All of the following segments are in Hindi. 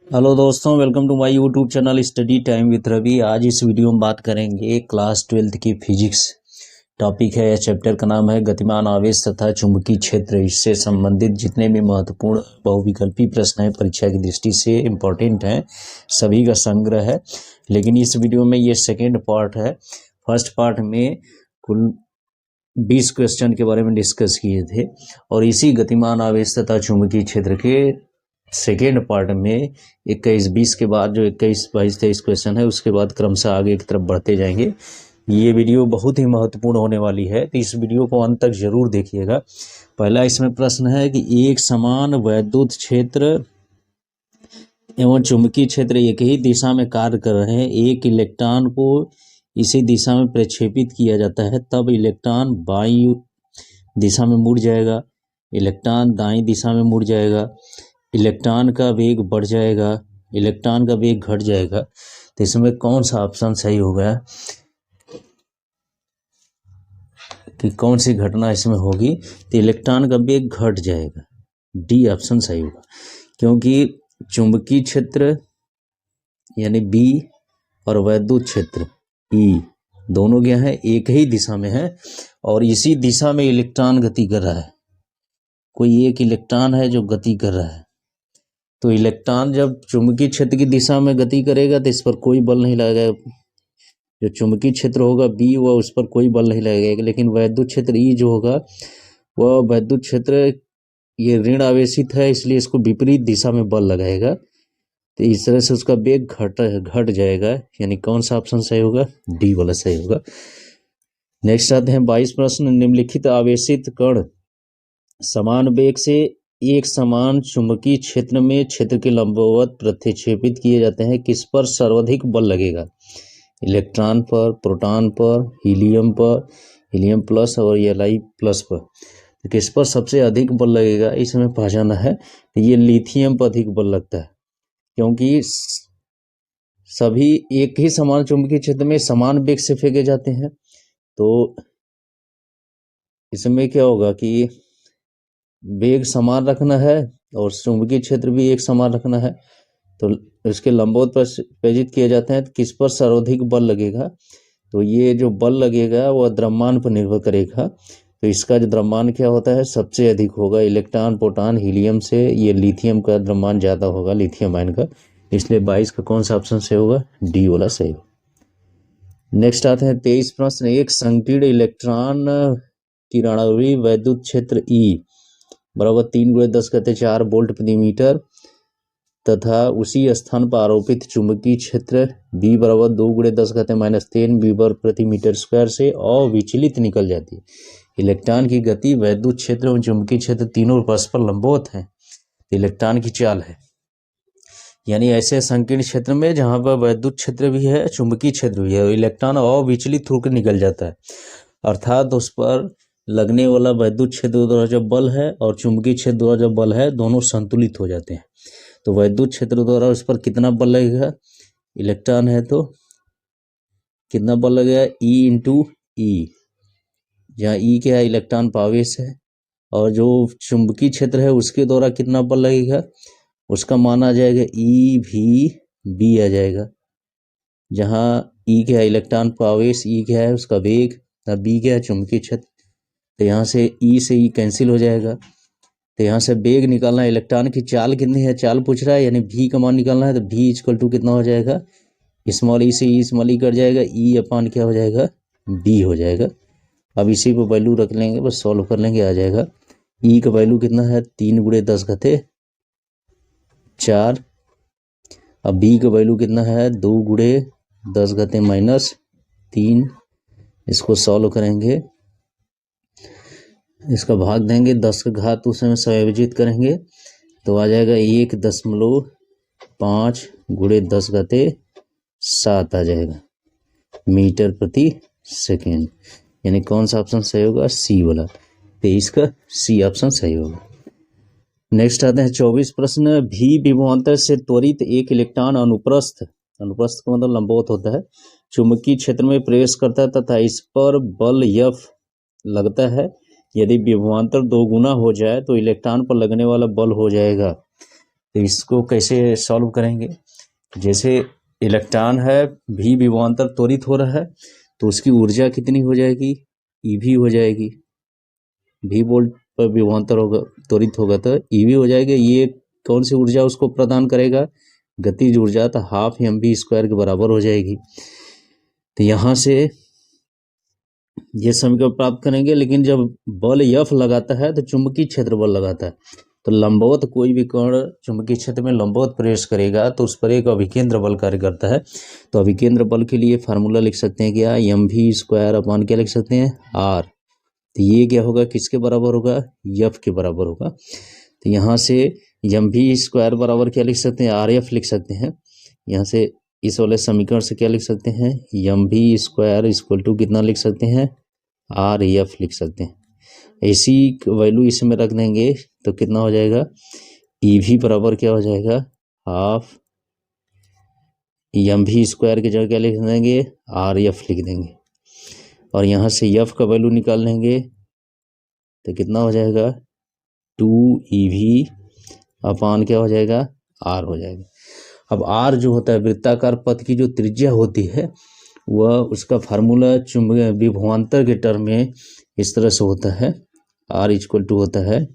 हेलो दोस्तों, welcome to my YouTube channel study time with Ravi. आज इस वीडियो में बात करेंगे क्लास 12th की फिजिक्स। टॉपिक है, चैप्टर का नाम है गतिमान आवेश तथा चुंबकीय क्षेत्र। इससे संबंधित जितने भी महत्वपूर्ण बहुविकल्पी प्रश्न हैं परीक्षा की दृष्टि से इम्पोर्टेंट हैं, सभी का संग्रह है। लेकिन इस वीडियो में ये सेकेंड पार्ट है। फर्स्ट पार्ट में कुल 20 क्वेश्चन के बारे में डिस्कस किए थे और इसी गतिमान आवेश तथा चुंबकीय क्षेत्र के सेकेंड पार्ट में 21-20 के बाद जो 21, 22, 23 क्वेश्चन है उसके बाद क्रमशः आगे की तरफ बढ़ते जाएंगे। ये वीडियो बहुत ही महत्वपूर्ण होने वाली है, तो इस वीडियो को अंत तक जरूर देखिएगा। पहला इसमें प्रश्न है कि एक समान वैद्युत क्षेत्र एवं चुंबकीय क्षेत्र एक ही दिशा में कार्य कर रहे हैं। एक इलेक्ट्रॉन को इसी दिशा में प्रक्षेपित किया जाता है, तब इलेक्ट्रॉन बाईं दिशा में मुड़ जाएगा, इलेक्ट्रॉन दाईं दिशा में मुड़ जाएगा, इलेक्ट्रॉन का वेग बढ़ जाएगा, इलेक्ट्रॉन का वेग घट जाएगा। तो इसमें कौन सा ऑप्शन सही होगा कि कौन सी घटना इसमें होगी? तो इलेक्ट्रॉन का वेग घट जाएगा, डी ऑप्शन सही होगा। क्योंकि चुंबकीय क्षेत्र यानी बी और वैद्युत क्षेत्र ई दोनों क्या है, एक ही दिशा में है और इसी दिशा में इलेक्ट्रॉन गति कर रहा है। कोई एक इलेक्ट्रॉन है जो गति कर रहा है, तो इलेक्ट्रॉन जब चुंबकीय क्षेत्र की दिशा में गति करेगा तो इस पर कोई बल नहीं लगेगा। जो चुंबकीय क्षेत्र होगा बी वह उस पर कोई बल नहीं लगेगा। लेकिन वैद्युत क्षेत्र ई जो होगा वह वैद्युत क्षेत्र ये ऋण आवेशित है, इसलिए इसको विपरीत दिशा में बल लगाएगा, तो इस तरह से उसका वेग घट जाएगा। यानी कौन सा ऑप्शन सही होगा? डी वाला सही होगा। नेक्स्ट आते हैं 22 प्रश्न। निम्नलिखित आवेशित कण समान वेग से एक समान चुंबकीय क्षेत्र में क्षेत्र के लंबवत प्रतिक्षेपित किए जाते हैं, किस पर सर्वाधिक बल लगेगा? इलेक्ट्रॉन पर, प्रोटॉन पर, हीलियम पर, हीलियम प्लस और Li प्लस पर। तो किस पर सबसे अधिक बल लगेगा इसमें पहचाना है। तो ये लिथियम पर अधिक बल लगता है, क्योंकि सभी एक ही समान चुंबकीय क्षेत्र में समान वेग से फेंके जाते हैं। तो इसमें क्या होगा कि वेग समान रखना है और चुंबकीय क्षेत्र भी एक समान रखना है, तो इसके लंबवत प्रेरित किए जाते हैं। तो किस पर सर्वाधिक बल लगेगा? तो ये जो बल लगेगा वह द्रव्यमान पर निर्भर करेगा। तो इसका जो द्रव्यमान क्या होता है, सबसे अधिक होगा इलेक्ट्रॉन, प्रोटॉन, हीलियम से ये लिथियम का द्रव्यमान ज़्यादा होगा, लिथियम आयन का। इसलिए 22 का कौन सा ऑप्शन सही होगा? डी वाला सही होगा। नेक्स्ट आते हैं 23 प्रश्न। एक संकीर्ण इलेक्ट्रॉन किरणवी वैद्युत क्षेत्र ई बराबर 3 × 10⁻⁴ वोल्ट प्रति मीटर तथा उसी स्थान पर आरोपित चुंबकीय क्षेत्र B बराबर 2 × 10⁻³ वीबर प्रति मीटर स्क्वायर से अविचलित निकल जाती है। इलेक्ट्रॉन की गति, वैद्युत क्षेत्र और चुंबकीय क्षेत्र तीनों परस्पर लंबवत हैं। इलेक्ट्रॉन की चाल है, यानी ऐसे संकीर्ण क्षेत्र में जहां पर वैद्युत क्षेत्र भी है, चुंबकीय क्षेत्र भी है, इलेक्ट्रॉन अविचलित होकर निकल जाता है। अर्थात उस पर लगने वाला वैद्युत क्षेत्र द्वारा जो बल है और चुंबकीय क्षेत्र द्वारा जो बल है दोनों संतुलित हो जाते हैं। तो वैद्युत क्षेत्र द्वारा उस पर कितना बल लगेगा? इलेक्ट्रॉन है तो कितना बल लगेगा? E × E, जहाँ E क्या है, इलेक्ट्रॉन पर आवेश है, और जो चुंबकीय क्षेत्र है उसके द्वारा कितना बल लगेगा उसका मान आ जाएगा EV आ जाएगा। जहाँ E क्या है, इलेक्ट्रॉन पर आवेश, E क्या है उसका वेग, और B क्या है चुंबकीय क्षेत्र। तो यहाँ से E से E कैंसिल हो जाएगा। तो यहाँ से वेग निकालना है, इलेक्ट्रॉन की चाल कितनी है, चाल पूछ रहा है, यानी V का मान निकालना है। तो V = कितना हो जाएगा, स्मॉल e से स्मॉल ई कट जाएगा, E अपान क्या हो जाएगा, B हो जाएगा। अब इसी पर वैल्यू रख लेंगे, बस सॉल्व कर लेंगे, आ जाएगा। E का वैल्यू कितना है, 3 × 10⁻⁴। अब B का वैल्यू कितना है, 2 × 10⁻³ इसको सॉल्व करेंगे, इसका भाग देंगे, 10 का घात उसमें संयोजित करेंगे तो आ जाएगा 1.5 × 10⁻⁷ आ जाएगा मीटर प्रति सेकेंड। यानी कौन सा ऑप्शन सही होगा? सी वाला। 23 का सी ऑप्शन सही होगा। नेक्स्ट आते हैं 24 प्रश्न। भी विभवांतर से त्वरित एक इलेक्ट्रॉन अनुप्रस्थ का मतलब लंबवत होता है, चुंबकीय क्षेत्र में प्रवेश करता है तथा इस पर बल F लगता है। यदि विभवांतर 2 गुना हो जाए तो इलेक्ट्रॉन पर लगने वाला बल हो जाएगा तो इसको कैसे सॉल्व करेंगे? जैसे इलेक्ट्रॉन है, भी विभवांतर त्वरित हो रहा है, तो उसकी ऊर्जा कितनी हो जाएगी? ईवी हो जाएगी। भी वोल्ट पर विभवांतर होगा, त्वरित होगा तो ईवी हो जाएगा। ये कौन सी ऊर्जा उसको प्रदान करेगा? गतिज ऊर्जा, तो हाफ mv² के बराबर हो जाएगी। तो यहाँ से ये समीकरण प्राप्त करेंगे। लेकिन जब बल F लगाता है तो चुंबकीय क्षेत्र बल लगाता है, तो लंबवत कोई भी कण चुंबकीय क्षेत्र में लंबवत प्रवेश करेगा तो उस पर एक अभिकेंद्र बल कार्य करता है। तो अभिकेंद्र बल के लिए फार्मूला लिख सकते हैं क्या? mv² अपॉन क्या लिख सकते हैं? r। तो ये क्या होगा? किसके बराबर होगा? F के बराबर होगा। तो यहाँ से mv² बराबर क्या लिख सकते हैं? rf लिख सकते हैं। यहाँ से इस वाले समीकरण से क्या लिख सकते हैं? mv² इक्वल टू कितना लिख सकते हैं? rf लिख सकते हैं। ऐसी वैल्यू इसमें रख देंगे तो कितना हो जाएगा? ईवी बराबर क्या हो जाएगा? हाफ mv² की जगह क्या लिख देंगे? rf लिख देंगे। और यहाँ से f का वैल्यू निकाल लेंगे तो कितना हो जाएगा? 2ev अपान क्या हो जाएगा? r हो जाएगा। अब r जो होता है वृत्ताकार पथ की जो त्रिज्या होती है वह उसका फार्मूला चुंबकीय विभवांतर के टर्म में इस तरह से होता है। r इक्वल टू होता है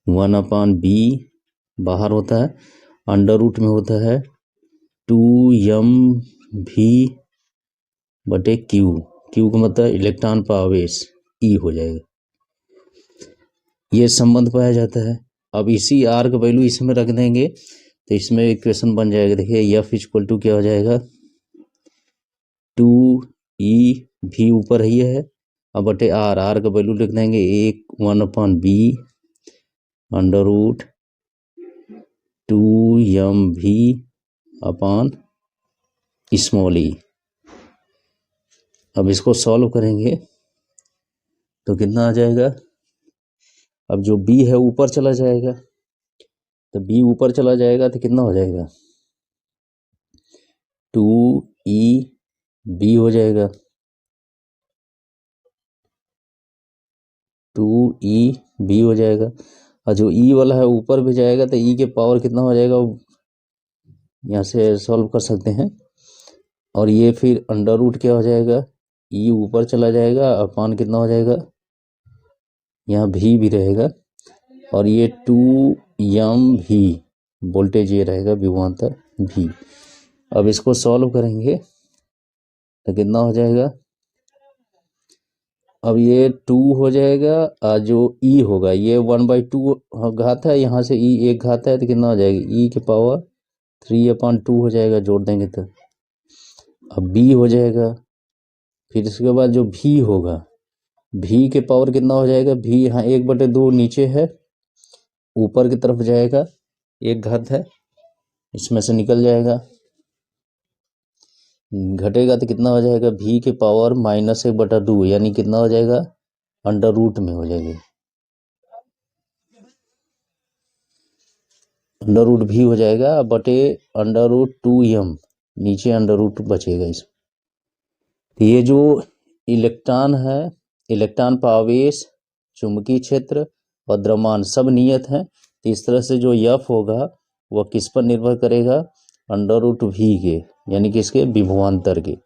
1/b, बाहर होता है, अंडर रूट में होता है 2mv/q। q का मतलब इलेक्ट्रॉन पर आवेश, E हो जाएगा। ये संबंध पाया जाता है। अब इसी r का वैल्यू इसमें रख देंगे तो इसमें इक्वेशन बन जाएगा। देखिए F इक्वल टू क्या हो जाएगा? 2ev ऊपर ही है, अब बटे r का वैल्यू लिख देंगे 1/b under root 2mv upon small e। अब इसको सॉल्व करेंगे तो कितना आ जाएगा? अब जो b है ऊपर चला जाएगा, तो b ऊपर चला जाएगा तो कितना हो जाएगा? 2ev हो जाएगा, 2ev हो जाएगा। और जो e वाला है ऊपर भी जाएगा तो e के पावर कितना हो जाएगा? यहाँ से सॉल्व कर सकते हैं। और ये फिर अंडर रूट क्या हो जाएगा? e ऊपर चला जाएगा, अपान कितना हो जाएगा? यहाँ भी रहेगा, और ये 2mv वोल्टेज ये रहेगा विभवांतर v। अब इसको सॉल्व करेंगे तो कितना हो जाएगा? अब ये 2 हो जाएगा, जो e होगा ये 1/2 घात है, यहाँ से e एक घात है तो कितना हो जाएगा? e के पावर 3/2 हो जाएगा, जोड़ देंगे तो। अब b हो जाएगा, फिर इसके बाद जो v होगा, v के पावर कितना हो जाएगा? v यहाँ 1/2 नीचे है, ऊपर की तरफ जाएगा, एक घात है, इसमें से निकल जाएगा, घटेगा तो कितना हो जाएगा? v के पावर -1/2 यानी कितना हो जाएगा? अंडर रूट में हो जाएगी, अंडर रूट भी हो जाएगा बटे अंडर रूट 2m, नीचे अंडर रूट बचेगा इसमें। तो ये जो इलेक्ट्रॉन है, इलेक्ट्रॉन पर आवेश, चुंबकीय क्षेत्र और द्रव्यमान सब नियत है। तो इस तरह से जो F होगा वह किस पर निर्भर करेगा? अंडर रूट v के, यानी कि इसके विभवांतर के।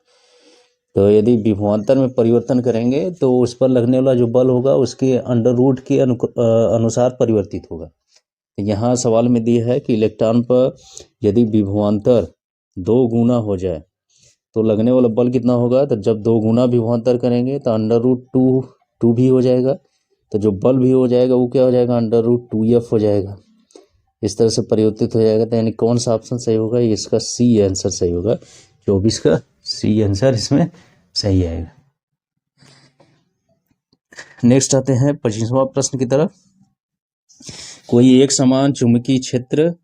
तो यदि विभवांतर में परिवर्तन करेंगे तो उस पर लगने वाला जो बल होगा उसके अंडर रूट के अनुसार परिवर्तित होगा। तो यहाँ सवाल में दिया है कि इलेक्ट्रॉन पर यदि विभवांतर 2 गुना हो जाए तो लगने वाला बल कितना होगा? तो जब 2 गुना विभवांतर करेंगे तो अंडर रूट 2 भी हो जाएगा, तो जो बल भी हो जाएगा वो क्या हो जाएगा? अंडर रूट 2f हो जाएगा। इस तरह से परिवर्तित हो जाएगा। तो यानी कौन सा ऑप्शन सही होगा? इसका सी आंसर सही होगा, 24 का सी आंसर इसमें सही आएगा। नेक्स्ट आते हैं 25वां प्रश्न की तरफ। कोई एक समान चुंबकीय क्षेत्र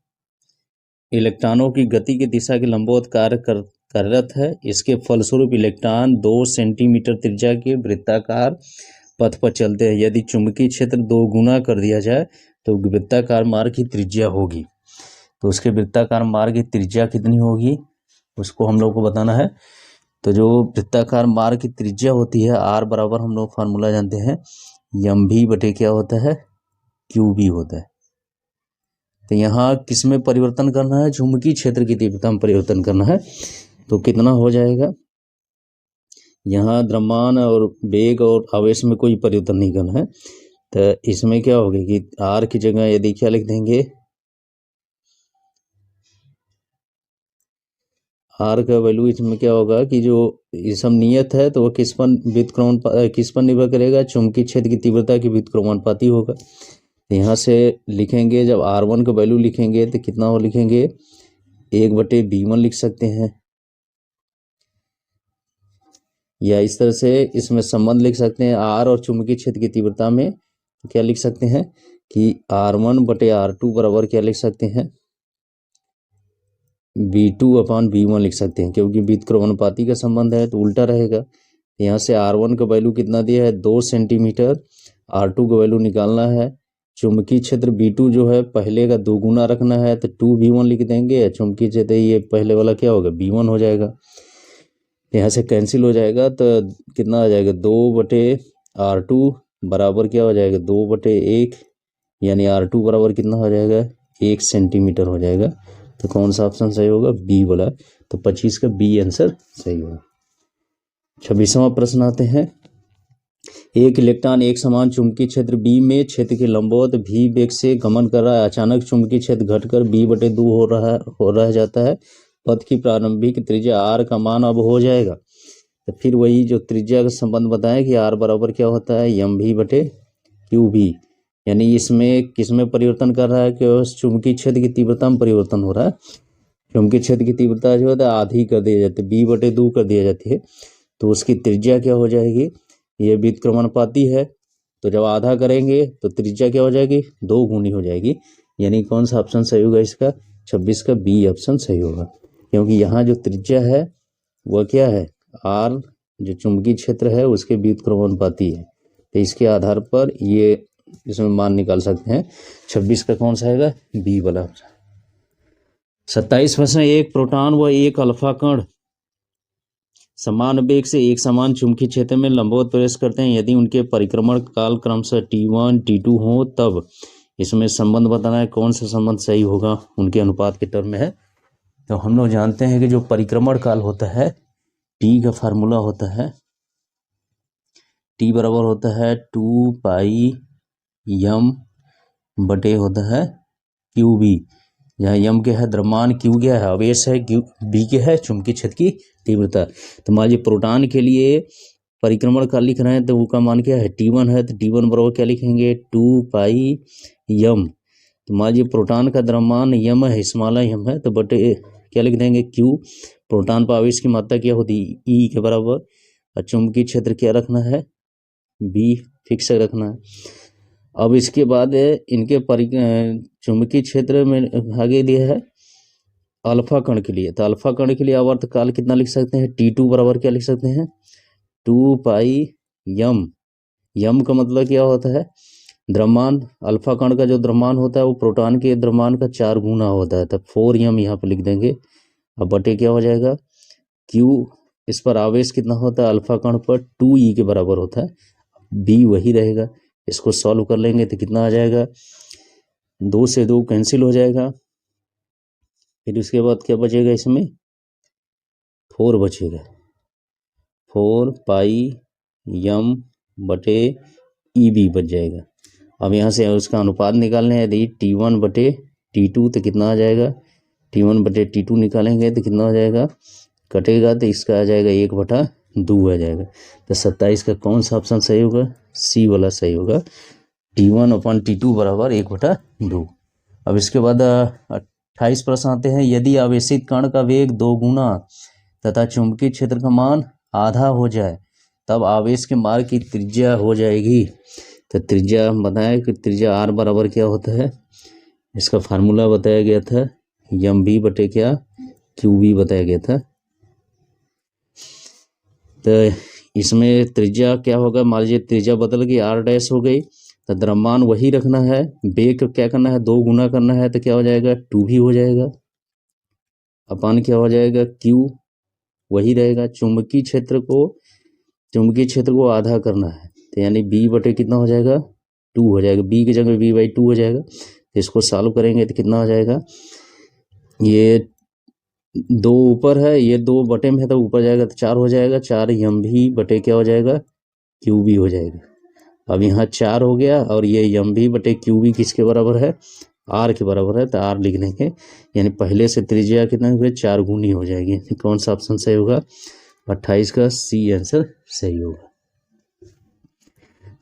इलेक्ट्रॉनों की गति की दिशा के लंबवत कार्यरत है। इसके फलस्वरूप इलेक्ट्रॉन 2 सेंटीमीटर त्रिज्या के वृत्ताकार पथ पर चलते हैं। यदि चुंबकीय क्षेत्र 2 गुना कर दिया जाए तो वृत्ताकार मार्ग की त्रिज्या होगी। तो उसके वृत्ताकार मार्ग की त्रिज्या कितनी होगी उसको हम लोग को बताना है। तो जो वृत्ताकार मार्ग की त्रिज्या होती है r बराबर हम लोग फार्मूला जानते हैं mv बटे क्या होता है? qb होता है। तो यहाँ किस में परिवर्तन करना है, चुंबकीय क्षेत्र की तीव्रता में परिवर्तन करना है। तो कितना हो जाएगा, यहाँ द्रव्यमान और वेग और आवेश में कोई परिवर्तन नहीं करना है। तो इसमें क्या होगा कि आर की जगह यदि क्या लिख देंगे, आर का वैल्यू इसमें क्या होगा कि जो सब नियत है तो वो किस पर निर्भर करेगा, चुंबकीय क्षेत्र की तीव्रता की व्युत्क्रमणपाती होगा। तो यहाँ से लिखेंगे, जब R1 का वैल्यू लिखेंगे तो कितना हो लिखेंगे, 1/V1 लिख सकते हैं, या इस तरह से इसमें संबंध लिख सकते हैं R और चुंबकीय क्षेत्र की तीव्रता में। तो क्या लिख सकते हैं कि R1/R2 बराबर क्या लिख सकते हैं, V2/V1 लिख सकते हैं, क्योंकि व्युत्क्रमणपाती का संबंध है तो उल्टा रहेगा। यहाँ से R1 का वैल्यू कितना दिया है, 2 सेंटीमीटर, R2 का वैल्यू निकालना है। चुंबकीय क्षेत्र V2 जो है पहले का 2 गुना रखना है तो 2V1 लिख देंगे। चुंबकीय क्षेत्र ये पहले वाला क्या होगा, V1 हो जाएगा। यहाँ से कैंसिल हो जाएगा तो कितना आ जाएगा, 2/R2 बराबर क्या हो जाएगा, 2/1, यानी R2 बराबर कितना हो जाएगा, 1 सेंटीमीटर हो जाएगा। तो कौन सा ऑप्शन सही होगा, बी वाला। तो 25 का बी आंसर सही होगा। 26वां प्रश्न आते हैं, एक इलेक्ट्रॉन एक समान चुंबकीय क्षेत्र बी में क्षेत्र के लंबवत भी वेग से गमन कर रहा है। अचानक चुंबकीय क्षेत्र घटकर B/2 हो रह जाता है। पथ की प्रारंभिक त्रिज्या R का मान अब हो जाएगा। तो फिर वही जो त्रिज्या का संबंध बताएं कि R बराबर क्या होता है, mv/qb, यानी इसमें किसमें परिवर्तन कर रहा है कि चुंबकीय क्षेत्र की तीव्रता में परिवर्तन हो रहा है। चुंबकीय क्षेत्र की तीव्रता जो है आधी कर दी जाती है, B/2 कर दिया जाती है। तो उसकी त्रिज्या क्या हो जाएगी, ये व्युत्क्रमणपाती है, तो जब आधा करेंगे तो त्रिज्या क्या हो जाएगी, 2 गुनी हो जाएगी। यानी कौन सा ऑप्शन सही होगा इसका, 26 का बी ऑप्शन सही होगा, क्योंकि यहाँ जो त्रिज्या है वह क्या है, R जो चुंबकीय क्षेत्र है उसके व्युत्क्रमणपाती है। तो इसके आधार पर ये इसमें मान निकाल सकते हैं। 26 का कौन सा आएगा, बी वाला। 27 प्रश्न, एक प्रोटॉन व एक अल्फा कण समान वेग से एक समान चुंबकीय क्षेत्र में लंबवत प्रवेश करते हैं। यदि उनके परिक्रमण काल क्रमशः T1 T2 हो तब इसमें संबंध बताना है। कौन सा संबंध सही होगा, उनके अनुपात के टर्म में है। तो हम लोग जानते हैं कि जो परिक्रमण काल होता है, T का फार्मूला होता है, T बराबर होता है 2πm बटे होता है QB, जहाँ यम क्या है द्रव्यमान, क्यू क्या है आवेश है, क्यू बी क्या है चुंबकीय क्षेत्र की तीव्रता। तो मान लीजिए प्रोटॉन के लिए परिक्रमण काल लिख रहे हैं तो वो का मान क्या है, T1 है, तो T1 बराबर क्या लिखेंगे, 2πm। तो मान लीजिए प्रोटॉन का द्रव्यमान यम है, स्मॉल यम है, तो बटे क्या लिख देंगे क्यू। प्रोटॉन पर आवेश की मात्रा क्या होती है, ई के बराबर, और चुंबकीय क्षेत्र क्या रखना है, बी फिक्स रखना है। अब इसके बाद इनके चुंबकीय क्षेत्र में आगे दिया है अल्फा कण के लिए। तो अल्फा कण के लिए आवर्त काल कितना लिख सकते हैं, T2 बराबर क्या लिख सकते हैं, 2πm। यम का मतलब क्या होता है, द्रव्यमान। अल्फा कण का जो द्रव्यमान होता है वो प्रोटॉन के द्रव्यमान का 4 गुना होता है, तब 4m यहाँ पर लिख देंगे। अब बटे क्या हो जाएगा, Q, इस पर आवेश कितना होता है अल्फा कण पर, 2e के बराबर होता है, B वही रहेगा। इसको सॉल्व कर लेंगे तो कितना आ जाएगा, 2 से 2 कैंसिल हो जाएगा। फिर उसके बाद क्या बचेगा, इसमें 4 बचेगा, 4πm बटे EB बच जाएगा। अब यहाँ से उसका अनुपात निकालने हैं, यदि T1 बटे T2 तो कितना आ जाएगा, T1 बटे T2 निकालेंगे तो कितना हो जाएगा, कटेगा तो इसका आ जाएगा 1/2 आ जाएगा। तो 27 का कौन सा ऑप्शन सही होगा, सी वाला सही होगा, T1/T2 बराबर 1/2। अब इसके बाद 28 प्रश्न आते हैं, यदि आवेशित कण का वेग 2 गुना तथा चुंबकीय क्षेत्र का मान आधा हो जाए तब आवेश के मार्ग की त्रिज्या हो जाएगी। तो त्रिज्या बताया कि त्रिज्या R बराबर क्या होता है, इसका फार्मूला बताया गया था, mv बटे क्या QB बताया गया था। तो इसमें त्रिज्या क्या होगा, मान लीजिए त्रिज्या बदल गई, R' हो गई, तो द्रव्यमान वही रखना है, वेग क्या करना है, 2 गुना करना है, तो क्या हो जाएगा 2v हो जाएगा, अपान क्या हो जाएगा Q वही रहेगा। चुंबकीय क्षेत्र को आधा करना है, तो यानी B बटे कितना हो जाएगा 2 हो जाएगा, B की जगह V/2 हो जाएगा। इसको सॉल्व करेंगे तो कितना हो जाएगा, ये 2 ऊपर है, ये 2 बटे में है तो ऊपर जाएगा तो 4 हो जाएगा, 4 यम भी बटे क्या हो जाएगा, क्यू भी हो जाएगा। अब यहाँ 4 हो गया और ये यम भी बटे क्यू भी किसके बराबर है, आर के बराबर है, तो आर लिख देंगे। यानी पहले से त्रिज्या कितना हुए, 4 गुनी हो जाएगी। कौन सा ऑप्शन सही होगा, 28 का सी आंसर सही होगा।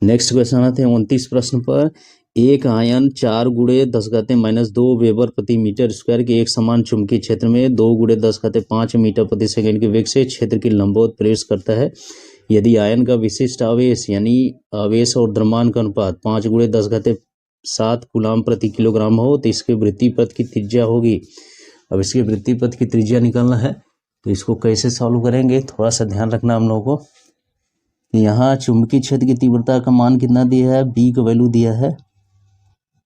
नेक्स्ट क्वेश्चन आते हैं 29 प्रश्न पर। एक आयन 4 × 10⁻² वेबर प्रति मीटर स्क्वायर के एक समान चुंबकीय क्षेत्र में 2 × 10⁻5 मीटर प्रति सेकंड के वेग से क्षेत्र की लंबवत प्रवेश करता है। यदि आयन का विशिष्ट आवेश यानी आवेश और द्रव्यमान का अनुपात 5 × 10⁻7 कूलाम प्रति किलोग्राम हो तो इसके वृत्तिपथ की त्रिज्या होगी। अब इसके वृत्तिपथ की त्रिज्या निकालना है, तो इसको कैसे सॉल्व करेंगे, थोड़ा सा ध्यान रखना हम लोगों को। यहाँ चुंबकीय क्षेत्र की तीव्रता का मान कितना दिया है, बी का वैल्यू दिया है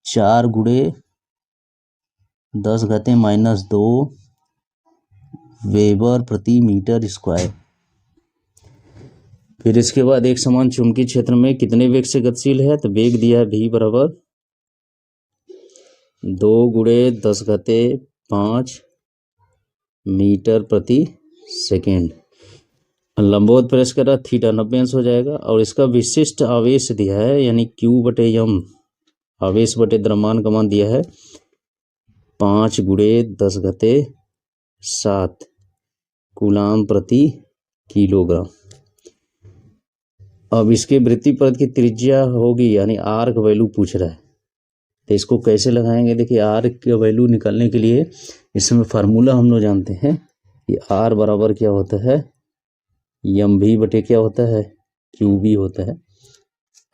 4 × 10⁻² वेबर प्रति मीटर स्क्वायर। फिर इसके बाद एक समान चुंबकीय क्षेत्र में कितने वेग से गतिशील है, तो वेग दिया है v बराबर 2 × 10⁻5 मीटर प्रति सेकेंड। लंबवत प्रवेश कर रहा थीटा 90 अंश हो जाएगा। और इसका विशिष्ट आवेश दिया है यानी क्यू बटे यम, आवेश बटे द्रव्यमान का मान दिया है 5 × 10⁻7 कूलाम प्रति किलोग्राम। अब इसके वृत्तिपथ की त्रिज्या होगी यानी आर का वैल्यू पूछ रहा है, तो इसको कैसे लगाएंगे। देखिए आर का वैल्यू निकालने के लिए इसमें फार्मूला हम लोग जानते हैं कि आर बराबर क्या होता है, यम भी बटे क्या होता है, क्यू भी होता है।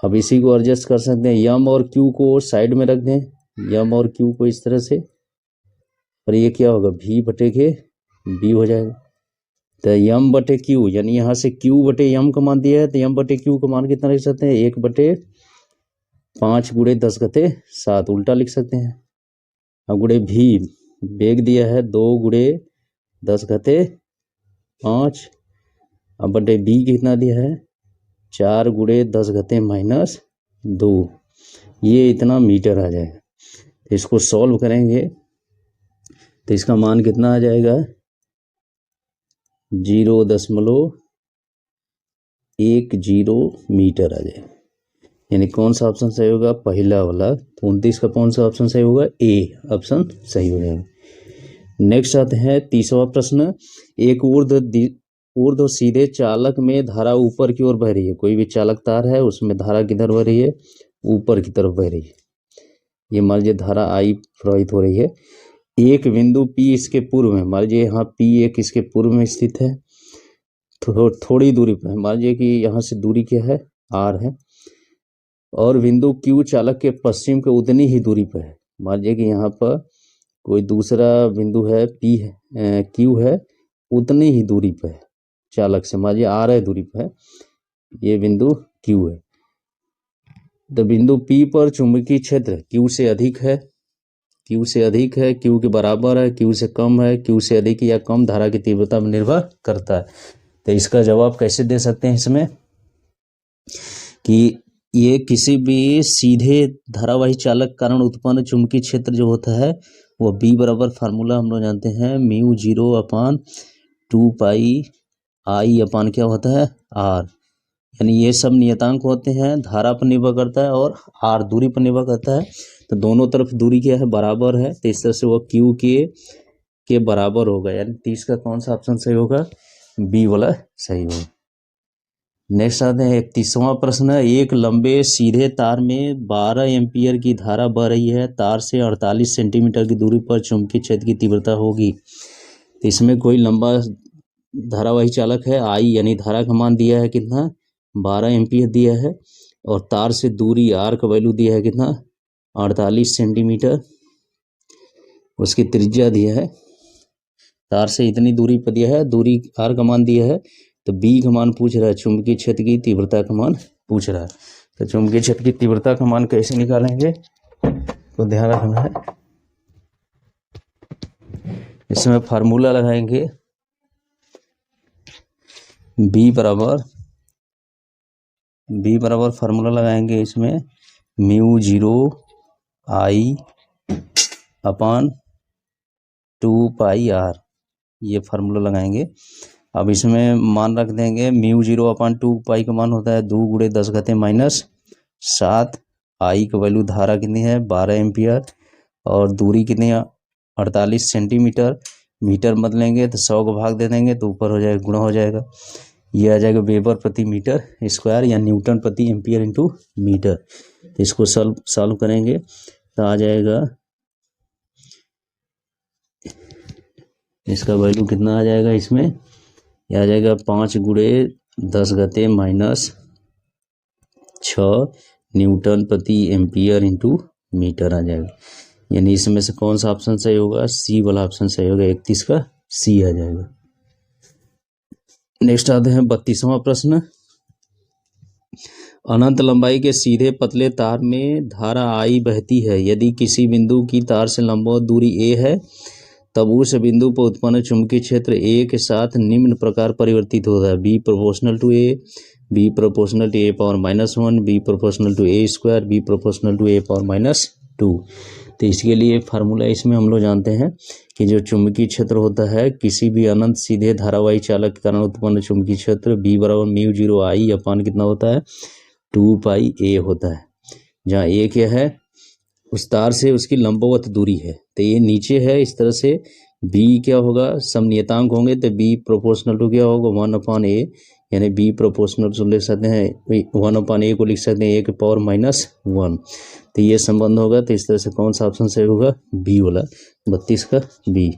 अब इसी को एडजस्ट कर सकते हैं, यम और क्यू को साइड में रख दें, यम और क्यू को इस तरह से, और ये क्या होगा, भी बटे के बी हो जाएगा। तो यम बटे क्यू यानी यहाँ से क्यू बटे यम का मान दिया है, तो यम बटे क्यू का मान कितना लिख सकते हैं, 1/5 × 10⁻7 उल्टा लिख सकते हैं। अब गुणे भी वेग दिया है 2 × 10⁻5, अब बटे बी कितना दिया है 4 × 10⁻², ये इतना मीटर आ जाएगा। तो इसको सॉल्व करेंगे तो इसका मान कितना आ जाएगा, 0.10 मीटर आ जाएगा। यानी कौन सा ऑप्शन सही होगा, पहला वाला। 29 का कौन सा ऑप्शन सही होगा, ए ऑप्शन सही हो जाएगा। नेक्स्ट आते हैं 30वां प्रश्न। एक ऊर्ध्व सीधे चालक में धारा ऊपर की ओर बह रही है। कोई भी चालक तार है उसमें धारा किधर बह रही है, ऊपर की तरफ बह रही है। ये मान लीजिए धारा आई प्रवाहित हो रही है। एक बिंदु P इसके पूर्व में, मान लीजिए यहाँ P एक इसके पूर्व में स्थित है, थोड़ी दूरी पर है, मान लीजिए कि यहाँ से दूरी क्या है, R है। और बिंदु Q चालक के पश्चिम के उतनी ही दूरी पर है। मान लीजिए कि यहाँ पर कोई दूसरा बिंदु है P है, Q है, उतनी ही दूरी पर है चालक से, मान लीजिए R है दूरी पर है, ये बिंदु Q है। तो बिंदु P पर चुंबकीय क्षेत्र Q से अधिक है, Q से अधिक है, Q के बराबर है, Q से कम है, Q से अधिक या कम धारा की तीव्रता पर निर्भर करता है। तो इसका जवाब कैसे दे सकते हैं इसमें कि ये किसी भी सीधे धारावाही चालक कारण उत्पन्न चुंबकीय क्षेत्र जो होता है वो B बराबर फार्मूला हम लोग जानते हैं μ0/2πI क्या होता है, R। यानी ये सब नियतांक होते हैं, धारा पर निर्भर करता है और R दूरी पर निर्भर करता है। तो दोनों तरफ दूरी क्या है, बराबर है, तो इस तरह से वो Q के बराबर होगा। यानी 30 का कौन सा ऑप्शन सही होगा, बी वाला सही होगा। नेक्स्ट आते हैं 31वां प्रश्न। एक लंबे सीधे तार में 12 एम्पियर की धारा बह रही है, तार से 48 सेंटीमीटर की दूरी पर चुंबकीय क्षेत्र की तीव्रता होगी। तो इसमें कोई लंबा धारावाही चालक है I, यानी धारा का मान दिया है कितना, 12 एम्पियर दिया है, और तार से दूरी R का वैल्यू दिया है कितना, 48 सेंटीमीटर। उसकी त्रिज्या दिया है, तार से इतनी दूरी पर दिया है, दूरी R का मान दिया है, तो B का मान पूछ रहा है, चुंबकीय क्षेत्र की तीव्रता का मान पूछ रहा है। तो चुंबकीय क्षेत्र की तीव्रता का मान कैसे निकालेंगे तो ध्यान रखना है, इसमें फार्मूला लगाएंगे B बराबर फार्मूला लगाएंगे इसमें μ0I अपान 2πr, ये फार्मूला लगाएंगे। अब इसमें मान रख देंगे म्यू 0/2 का मान होता है 2 × 10⁻⁷। आई का वैल्यू धारा कितनी है 12 एम्पियर, और दूरी कितनी है 48 सेंटीमीटर। मीटर बदलेंगे तो 100 को भाग दे देंगे तो ऊपर हो जाएगा, गुणा हो जाएगा, ये आ जाएगा वेबर प्रति मीटर स्क्वायर या न्यूटन प्रति एम्पियर इंटू मीटर। तो इसको सॉल्व करेंगे तो आ जाएगा, इसका वैल्यू कितना आ जाएगा, इसमें यह आ जाएगा 5 × 10⁻⁶ न्यूटन प्रति एम्पियर इंटू मीटर आ जाएगा। यानी इसमें से कौन सा ऑप्शन सही होगा, सी वाला ऑप्शन सही होगा, 31 का सी आ जाएगा। नेक्स्ट आते हैं 32वां प्रश्न। अनंत लंबाई के सीधे पतले तार में धारा आई बहती है। यदि किसी बिंदु की तार से लंबवत दूरी ए है, तब उस बिंदु पर उत्पन्न चुंबकीय क्षेत्र ए के साथ निम्न प्रकार परिवर्तित होता है: B proportional to A, B proportional to a⁻⁻1, B proportional to a square, B proportional to a⁻⁻2। तो इसके लिए फार्मूला इसमें हम लोग जानते हैं कि जो चुंबकीय क्षेत्र होता है किसी भी अनंत सीधे धारावाही चालक के कारण उत्पन्न चुंबकीय क्षेत्र B बराबर म्यू 0I अपान कितना होता है 2πa होता है। जहाँ a क्या है, उस तार से उसकी लंबवत दूरी है, तो ये नीचे है, इस तरह से b क्या होगा, समनियतांक होंगे तो b प्रोपोर्शनल टू क्या होगा 1/a, यानी b प्रोपोर्शनल टू लिख सकते हैं 1/a को लिख सकते हैं a⁻⁻1। तो ये संबंध होगा, तो इस तरह से कौन सा ऑप्शन सही होगा, बी वाला, 32 का बी।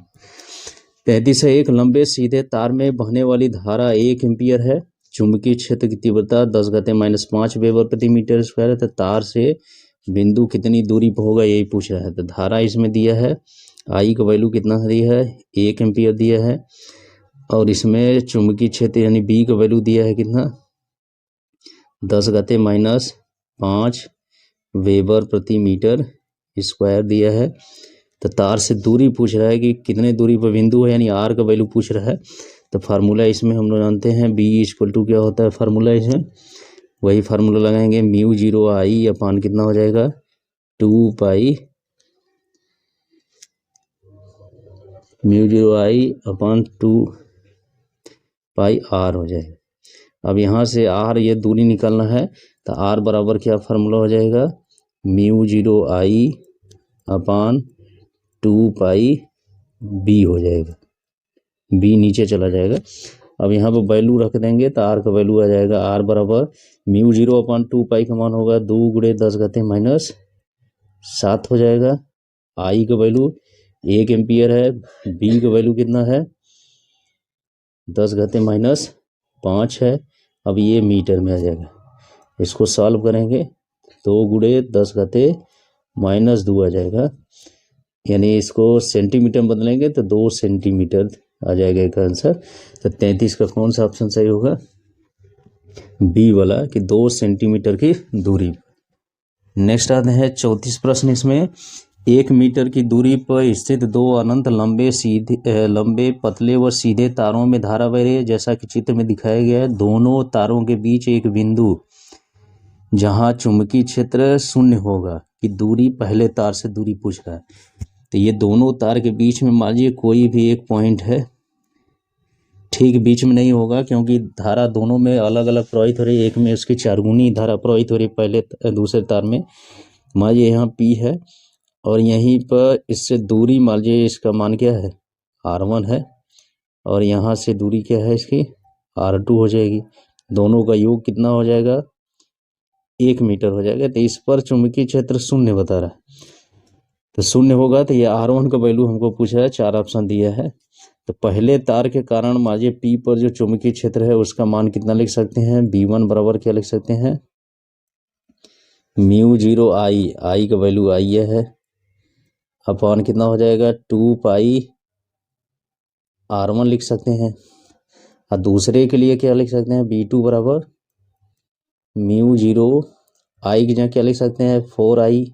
33 है, एक लंबे सीधे तार में बहने वाली धारा 1 एम्पियर है। चुंबकीय क्षेत्र की तीव्रता 10⁻⁵ वेबर प्रति मीटर स्क्वायर है। तो तार से बिंदु कितनी दूरी पर होगा यही पूछ रहा है। तो धारा इसमें दिया है, आई का वैल्यू कितना दिया है 1 एम्पियर दिया है, और इसमें चुंबकीय क्षेत्र यानी बी का वैल्यू दिया है कितना 10⁻⁵ वेबर प्रति मीटर स्क्वायर दिया है। तो तार से दूरी पूछ रहा है कि कितने दूरी पर बिंदु है, यानी आर का वैल्यू पूछ रहा है। तो फार्मूला इसमें हम लोग जानते हैं बी इक्वल टू क्या होता है, फार्मूला इसमें वही फार्मूला लगाएंगे म्यू 0I अपान कितना हो जाएगा 2π म्यू 0I अपान 2πr हो जाएगा। अब यहाँ से आर ये दूरी निकालना है, तो आर बराबर क्या फार्मूला हो जाएगा म्यू 0I अपान 2πb हो जाएगा, बी नीचे चला जाएगा। अब यहाँ पर वैल्यू रख देंगे तो आर का वैल्यू आ जाएगा, आर बराबर म्यू 0/2π का मान होगा 2 × 10⁻⁷ हो जाएगा। आई का वैल्यू 1 एम्पियर है, बी का वैल्यू कितना है 10⁻⁵ है। अब ये मीटर में आ जाएगा, इसको सॉल्व करेंगे 2 × 10⁻⁻2 आ जाएगा, यानी इसको सेंटीमीटर में बदलेंगे तो 2 सेंटीमीटर आ जाएगा एक आंसर। तो 33 का कौन सा ऑप्शन सही होगा, बी वाला कि 2 सेंटीमीटर की दूरी। नेक्स्ट आते हैं 34 प्रश्न। इसमें 1 मीटर की दूरी पर स्थित 2 अनंत लंबे पतले व सीधे तारों में धारा बह रही है, जैसा कि चित्र में दिखाया गया है। दोनों तारों के बीच एक बिंदु जहां चुंबकीय क्षेत्र 0 होगा कि दूरी, पहले तार से दूरी पूछ रहा है। तो ये दोनों तार के बीच में मान लीजिए कोई भी एक पॉइंट है, ठीक बीच में नहीं होगा क्योंकि धारा दोनों में अलग अलग प्रवाहित हो रही है, एक में उसकी 4 गुनी धारा प्रवाहित हो रही है पहले दूसरे तार में। मान लीजिए यहाँ P है और यहीं पर इससे दूरी मान लीजिए इसका मान क्या है R1 है, और यहाँ से दूरी क्या है इसकी R2 हो जाएगी। दोनों का योग कितना हो जाएगा 1 मीटर हो जाएगा। तो इस पर चुंबकीय क्षेत्र 0 बता रहा है, तो 0 होगा तो ये R1 का वैल्यू हमको पूछा है, 4 ऑप्शन दिया है। तो पहले तार के कारण मान लीजिए P पर जो चुंबकीय क्षेत्र है उसका मान कितना लिख सकते हैं, B1 बराबर क्या लिख सकते हैं म्यू 0I, आई का वैल्यू आई है, अपान कितना हो जाएगा 2πr1 लिख सकते हैं। और दूसरे के लिए क्या लिख सकते हैं B2 बराबर म्यू 0I की जगह क्या लिख सकते हैं 4I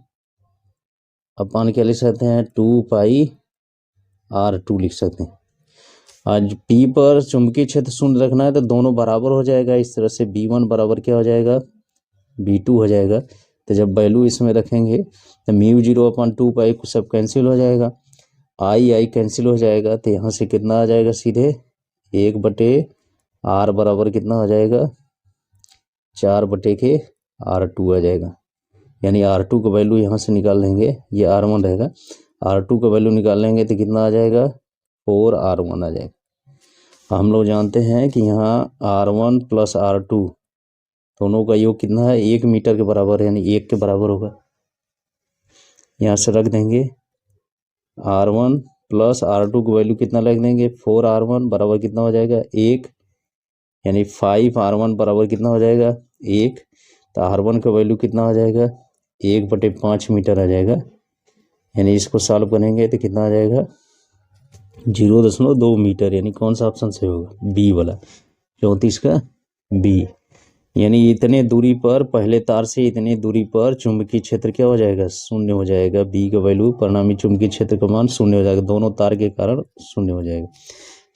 अपान क्या लिख सकते हैं 2πr2 लिख सकते हैं। आज P पर चुंबकीय क्षेत्र 0 रखना है तो दोनों बराबर हो जाएगा, इस तरह से B1 बराबर क्या हो जाएगा B2 हो जाएगा। तो जब वैल्यू इसमें रखेंगे तो म्यू 0/2 सब कैंसिल हो जाएगा, आई कैंसिल हो जाएगा, तो यहाँ से कितना आ जाएगा सीधे 1/r बराबर कितना हो जाएगा 4/r2 आ जाएगा। यानी R2 का वैल्यू यहाँ से निकाल लेंगे, ये R1 रहेगा, R2 का वैल्यू निकाल लेंगे तो कितना आ जाएगा 4R1 आ जाएगा। हम लोग जानते हैं कि यहाँ R1 + R2 दोनों का योग कितना है 1 मीटर के बराबर है, यानी 1 के बराबर होगा। यहाँ से रख देंगे R1 + R2 की वैल्यू कितना रख देंगे 4R1 बराबर कितना हो जाएगा 1, यानी 5R1 बराबर कितना हो जाएगा 1। तो R1 का वैल्यू कितना हो जाएगा 1/5 मीटर आ जाएगा। यानी इसको सॉल्व करेंगे तो कितना आ जाएगा 0.2 मीटर। यानी कौन सा ऑप्शन सही होगा बी वाला, 34 का बी। यानी इतने दूरी पर, पहले तार से इतने दूरी पर चुंबकीय क्षेत्र क्या हो जाएगा 0 हो जाएगा। बी का वैल्यू परिणामी चुंबकीय क्षेत्र का मान 0 हो जाएगा, दोनों तार के कारण 0 हो जाएगा।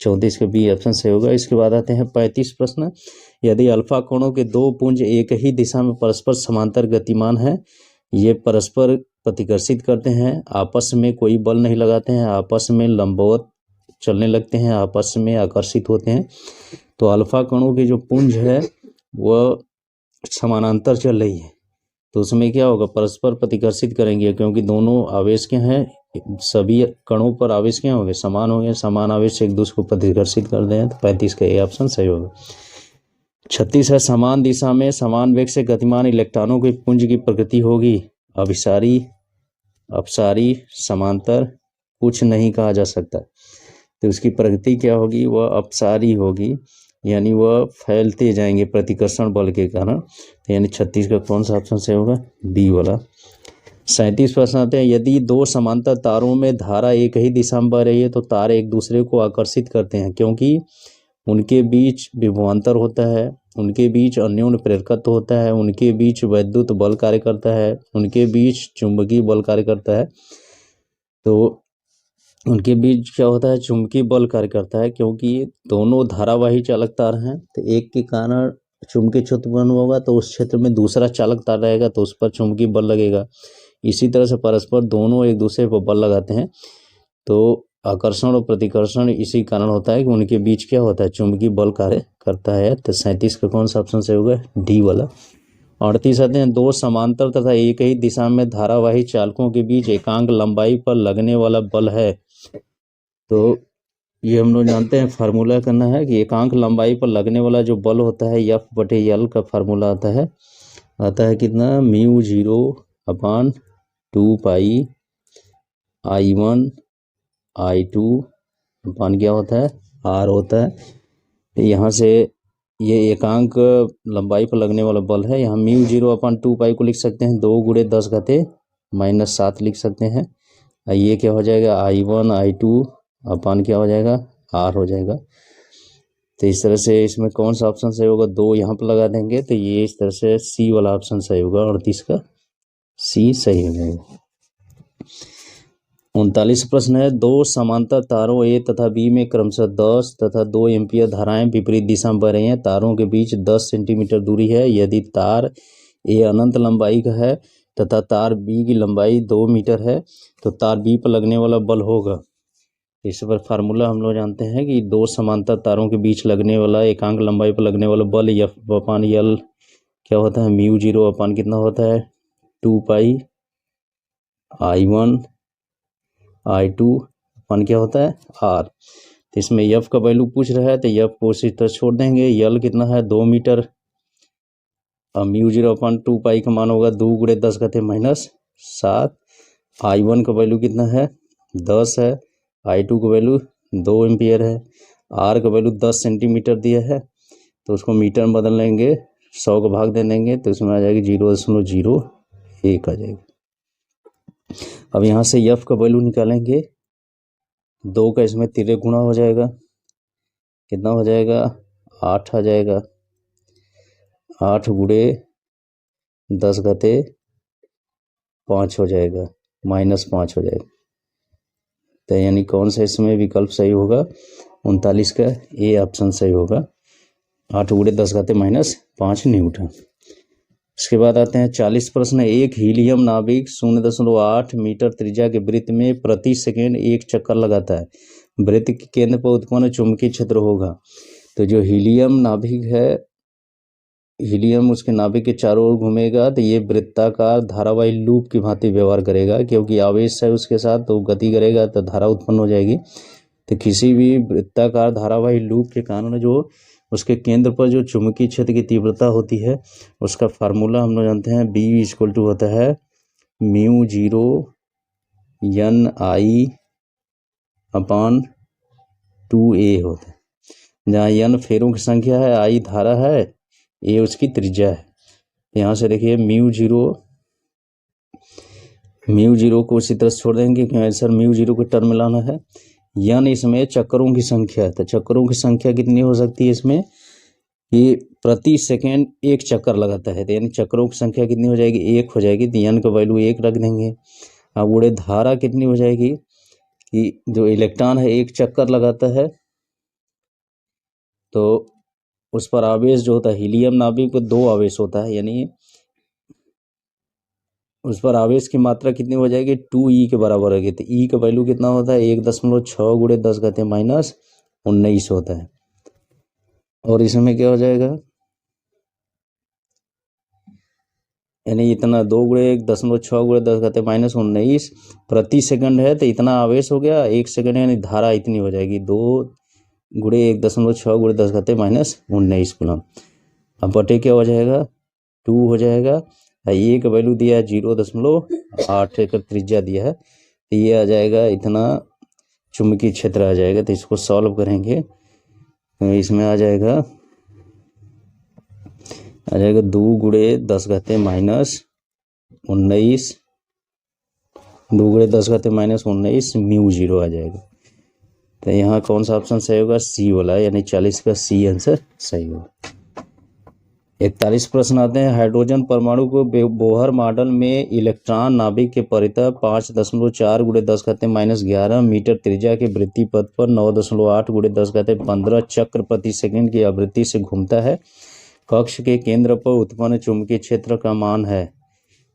34 का बी ऑप्शन सही होगा। इसके बाद आते हैं 35 प्रश्न। यदि अल्फा कोणों के दो पुंज एक ही दिशा में परस्पर समांतर गतिमान है, ये परस्पर प्रतिकर्षित करते हैं, आपस में कोई बल नहीं लगाते हैं, आपस में लंबवत चलने लगते हैं, आपस में आकर्षित होते हैं, तो अल्फा कणों की जो पुंज है वह समानांतर चल रही है, तो उसमें क्या होगा परस्पर प्रतिकर्षित करेंगे, क्योंकि दोनों आवेश क्या हैं, सभी कणों पर आवेश क्या होंगे समान होंगे, समान आवेश एक दूसरे को प्रतिकर्षित कर दें। तो 35 का ए ऑप्शन सही होगा। 36 है समान दिशा में समान वेग से गतिमान इलेक्ट्रॉनों की पुंज की प्रकृति होगी अभिसारी, अपसारी, समांतर, कुछ नहीं कहा जा सकता। तो उसकी प्रकृति क्या होगी वह अपसारी होगी, यानी वह फैलते जाएंगे प्रतिकर्षण बल के कारण। तो यानी 36 का कौन सा ऑप्शन सही होगा बी वाला। 37 प्रश्न आते हैं। यदि दो समांतर तारों में धारा एक ही दिशा में बह रही है तो तार एक दूसरे को आकर्षित करते हैं, क्योंकि उनके बीच विभवांतर होता है, उनके बीच अन्योन्य प्रेरकत्व होता है, उनके बीच वैद्युत बल कार्य करता है, उनके बीच चुंबकीय बल कार्य करता है। तो उनके बीच क्या होता है चुंबकीय बल कार्य करता है, क्योंकि दोनों धारावाही चालक तार हैं, तो एक के कारण चुंबकीय क्षेत्र उत्पन्न होगा तो उस क्षेत्र में दूसरा चालक तार रहेगा तो उस पर चुंबकीय बल लगेगा। इसी तरह से परस्पर दोनों एक दूसरे पर बल लगाते हैं, तो आकर्षण और प्रतिकर्षण इसी कारण होता है कि उनके बीच क्या होता है चुंबकीय बल कार्य करता है। तो 37 का कौन सा ऑप्शन सही होगा डी वाला। 38 आते हैं। दो समांतर तथा एक ही दिशा में धारावाही चालकों के बीच एकांक लंबाई पर लगने वाला बल है, तो ये हम लोग जानते हैं फार्मूला करना है कि एकांक लंबाई पर लगने वाला जो बल होता है F/L का फार्मूला आता है कितना μ0/2 I1 I2 अपान क्या होता है R होता है। यहाँ से ये एकांक लंबाई पर लगने वाला बल है, यहाँ μ0/2 को लिख सकते हैं 2 × 10⁻⁷ लिख सकते हैं। ये क्या हो जाएगा I1 I2 अपान क्या हो जाएगा R हो जाएगा। तो इस तरह से इसमें कौन सा ऑप्शन सही होगा 2 यहाँ पर लगा देंगे, तो ये इस तरह से सी वाला ऑप्शन सही होगा, 38 का सी सही हो जाएगा। 39 प्रश्न है। दो समांतर तारों ए तथा बी में क्रमशः 10 तथा 2 एम्पीयर धाराएं विपरीत दिशा में बह रही हैं, तारों के बीच 10 सेंटीमीटर दूरी है। यदि तार ए अनंत लंबाई का है तथा तार बी की लंबाई 2 मीटर है तो तार बी पर लगने वाला बल होगा। इस पर फार्मूला हम लोग जानते हैं कि दो समांतर तारों के बीच लगने वाला एकांक लंबाई पर लगने वाला बल F/L क्या होता है μ0 अपान कितना होता है 2 I1 I2 अपान क्या होता है R। तो इसमें F का वैल्यू पूछ रहा है तो F को इसी तरह छोड़ देंगे। L कितना है 2 मीटर, μ0/2 का मान होगा 2 × 10⁻⁷। I1 का वैल्यू कितना है 10 है, I2 का वैल्यू 2 एम्पियर है, R का वैल्यू 10 सेंटीमीटर दिया है, तो उसको मीटर में बदल लेंगे, 100 का भाग दे देंगे तो इसमें आ जाएगी 0.01 आ जाएगी। अब यहाँ से F का वैल्यू निकालेंगे, 2 का इसमें तिरे गुणा हो जाएगा, कितना हो जाएगा 8 आ जाएगा, 8 × 10⁻5 हो जाएगा, -5 हो जाएगा। तो यानी कौन सा इसमें विकल्प सही होगा 39 का ए ऑप्शन सही होगा, 8 × 10⁻5 न्यूटन। उसके बाद आते हैं 40 प्रश्न। एक हीलियम नाभिक 0.8 मीटर त्रिज्या के वृत्त में प्रति सेकेंड एक चक्कर लगाता है। वृत्त के केंद्र पर उत्पन्न चुंबकीय क्षेत्र होगा। तो जो हीलियम नाभिक है, हीलियम उसके नाभिक के चारों ओर घूमेगा तो ये वृत्ताकार धारावाही लूप की भांति व्यवहार करेगा, क्योंकि आवेश है उसके साथ तो गति करेगा तो धारा उत्पन्न हो जाएगी। तो किसी भी वृत्ताकार धारावाही लूप के कारण जो उसके केंद्र पर जो चुंबकीय क्षेत्र की तीव्रता होती है उसका फार्मूला हम लोग जानते हैं, B = होता है μ0 Ni/2a होता है, जहाँ n फेरों की संख्या है, I धारा है, a उसकी त्रिज्या है। यहाँ से देखिए μ0 को उसी तरह छोड़ देंगे क्योंकि आंसर μ0 को टर्म में लाना है। n इसमें चक्करों की संख्या है, तो चक्करों की संख्या कितनी हो सकती है इसमें कि प्रति सेकेंड एक चक्कर लगाता है, तो यानी चक्करों की संख्या कितनी हो जाएगी, 1 हो जाएगी। तो n का वैल्यू 1 रख देंगे। अब उड़े धारा कितनी हो जाएगी कि जो इलेक्ट्रॉन है एक चक्कर लगाता है तो उस पर आवेश जो होता है, हीलियम नाभिक पर 2 आवेश होता है, यानी उस पर आवेश की मात्रा कितनी हो जाएगी 2e के बराबर होगी। तो e का वैल्यू कितना होता है 1.6 × 10⁻⁻19 होता है। और इसमें क्या हो जाएगा, यानी इतना 2 × 1.6 × 10⁻⁻19 प्रति सेकंड है, तो इतना आवेश हो गया 1 सेकंड, यानी धारा इतनी हो जाएगी 2 × 1.6 × 10⁻⁻19 कूलम। अब बटे क्या हो जाएगा 2 हो जाएगा। ए का वैल्यू दिया है 0.8 का त्रिज्या दिया है, तो ये आ जाएगा इतना चुंबकीय क्षेत्र आ जाएगा। तो इसको सॉल्व करेंगे तो इसमें आ जाएगा 2 × 10⁻⁻19 2 × 10⁻⁻19 μ0 आ जाएगा। तो यहाँ कौन सा ऑप्शन सही होगा, सी वाला, यानी 40 का सी आंसर सही होगा। 41 प्रश्न आते हैं। हाइड्रोजन परमाणु को बोहर मॉडल में इलेक्ट्रॉन नाभिक के परितः 5.4 × 10⁻11 मीटर त्रिज्या के वृत्तीय पथ पर 9.8 × 10⁻15 चक्र प्रति सेकंड की आवृत्ति से घूमता है। कक्ष के केंद्र पर उत्पन्न चुंबकीय क्षेत्र का मान है।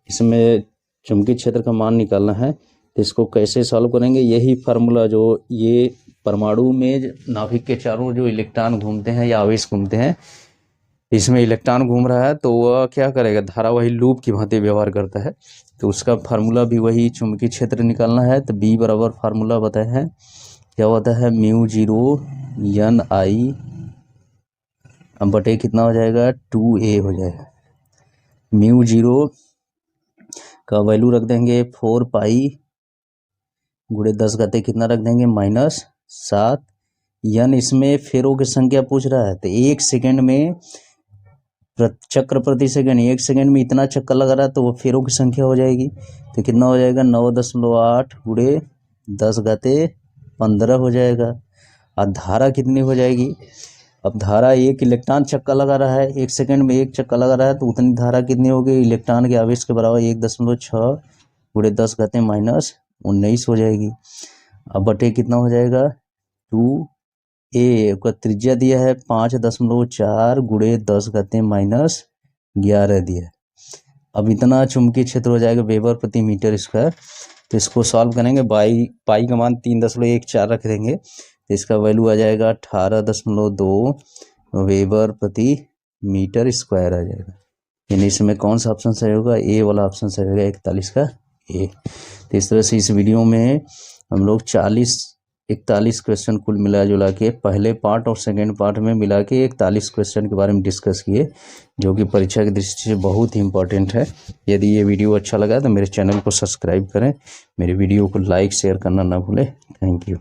इसमें चुंबकीय क्षेत्र का मान निकालना है, तो इसको कैसे सॉल्व करेंगे, यही फार्मूला जो ये परमाणु में नाभिक के चारों जो इलेक्ट्रॉन घूमते हैं या आवेश घूमते हैं, इसमें इलेक्ट्रॉन घूम रहा है तो वह क्या करेगा, धारावाही लूप की भांति व्यवहार करता है। तो उसका फार्मूला भी वही चुंबकीय क्षेत्र निकालना है। तो B बराबर फार्मूला बताए हैं, क्या होता है μ0 Ni, अब बटे कितना हो जाएगा 2a हो जाएगा। μ0 का वैल्यू रख देंगे 4 पाई × 10 कितना रख देंगे -7। n इसमें फेरों की संख्या पूछ रहा है, तो 1 सेकेंड में चक्र प्रति सेकंड, 1 सेकंड में इतना चक्कर लगा रहा है तो वो फेरों की संख्या हो जाएगी। तो कितना हो जाएगा 9.8 × 10⁻15 हो जाएगा। और धारा कितनी हो जाएगी, अब धारा एक इलेक्ट्रॉन चक्कर लगा रहा है, 1 सेकंड में 1 चक्कर लगा रहा है, तो उतनी धारा कितनी होगी, इलेक्ट्रॉन के आवेश के बराबर 1.6 × 10⁻19 हो जाएगी। अब बटे कितना हो जाएगा 2a का त्रिज्या दिया है 5.4 × 10⁻11 दिया है। अब इतना चुंबकीय क्षेत्र हो जाएगा वेबर प्रति मीटर स्क्वायर। तो इसको सॉल्व करेंगे, पाई का मान 3.14 रख देंगे, तो इसका वैल्यू आ जाएगा 18.2 वेबर प्रति मीटर स्क्वायर आ जाएगा। यानी इसमें कौन सा ऑप्शन सही होगा, ए वाला ऑप्शन सही होगा, 41 का ए। तो इस तरह से इस वीडियो में हम लोग 41 क्वेश्चन कुल मिला जुला के पहले पार्ट और सेकेंड पार्ट में मिला के 41 क्वेश्चन के बारे में डिस्कस किए, जो कि परीक्षा की दृष्टि से बहुत ही इंपॉर्टेंट है। यदि ये वीडियो अच्छा लगा तो मेरे चैनल को सब्सक्राइब करें, मेरे वीडियो को लाइक शेयर करना ना भूलें। Thank you.